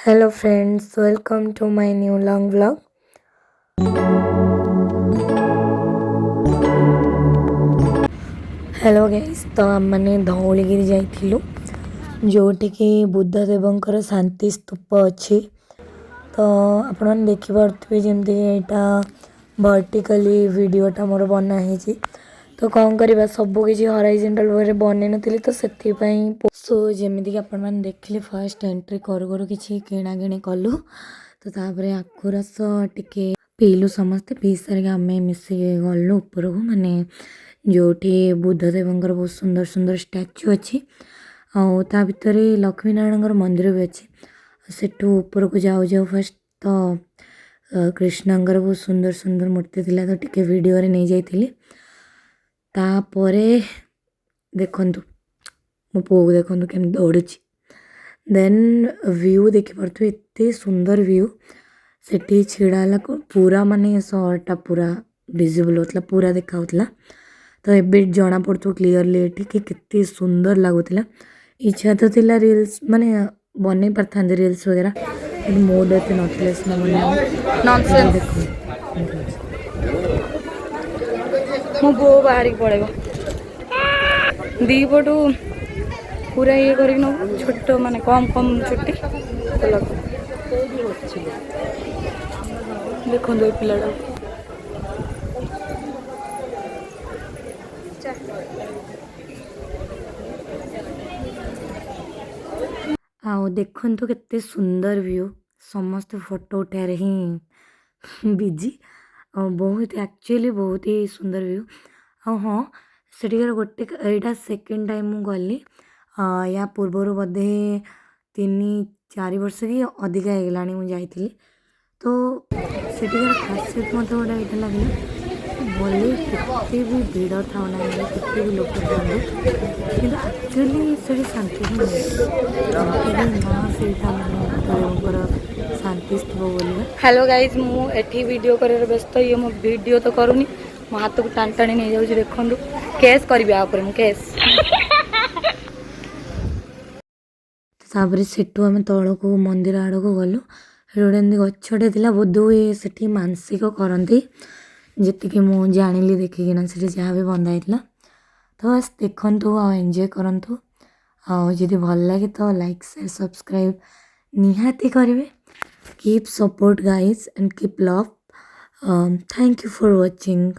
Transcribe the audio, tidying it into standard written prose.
Hello friends, welcome to my new long vlog. Hello guys, तो आमने धौलीगिरी जाइथिलु जोटिकी बुद्धदेवंकर शांति स्तूप अच्छी। तो आपण मैंने देखिपे जमती यहाँ वर्टिकली वीडियोटा मोर बनाई। तो कौन करवा सबकि हराइजेंटाल वे बन नी तो से सो जमीक आपण देखिले फर्स्ट एंट्री करू कि किणाकिणी कलु। तो तापर आखुरस टिके पीलु समस्ते पी सारिक आम मिसिक गलु ऊपर को माने जोटी बुद्धदेवंकर बहुत सुंदर सुंदर स्टैच्यू अच्छी। आ भितर लक्ष्मी नारायण मंदिर भी अच्छी। सेठू ऊपर को जाऊ जाऊ फर्स्ट तो कृष्णंकर बहुत सुंदर सुंदर मूर्ति थिला तो टिके वीडियो रे नहीं जाइथिली। तापरे देखंतु मो पो को देखंतु केम दौड़ुची। देन व्यू देखि परथु एते सुंदर व्यू सेठी छिड़ाला पूरा माने सहरटा पूरा विजिबल होतला पूरा देखा होतला। तो एबे जना पड़तो क्लियरली एठी कि कितनी सुंदर लागुतला। इच्छा तो थिला रील्स माने बने परथांदे रील्स वगैरह लेकिन मोड एते नथिले सिना बने नॉनसेंस मो बो बाहर की पड़ेगा दी पटू पूरा ये कर छोट माने कम कम छुट्टी देखो ये पिलाटा आओ देखंतु केते सुंदर व्यू समस्त फोटो उठार ही बिजी बहुत एक्चुअली बहुत ही सुंदर व्यू। हाँ सेठिकार गोटे यहाँ सेकेंड टाइम मु गली या पूर्वर बोधे 3-4 वर्ष कि अधिका होगा मुझे जाइली। तो सेठिकार खासियत मत गोटे यहाँ लगे भले कितने भी भिड़ था ना कितने भी लोग था कि एक्चुअली से शांति ही शांति स्तूप बोल। हेलो गाइज मुझे वीडियो कर व्यस्त ये मो वीडियो तो करूनी मो हाथ को टाणी टाणी नहीं जाऊँ देखु केस करी मु केस। तापर सेठू आम तल को मंदिर आड़ को गलु गोटे गछटे थी बोध हुए से मानसिक करती जी मु जानी देखिकिना से जहाँ भी बंधा होता। तो बस देखु आ एंजॉय करंतु आदि भल लगे तो लाइक शेयर सब्सक्राइब निहाती करेंगे। Keep support guys and keep love. Thank you for watching.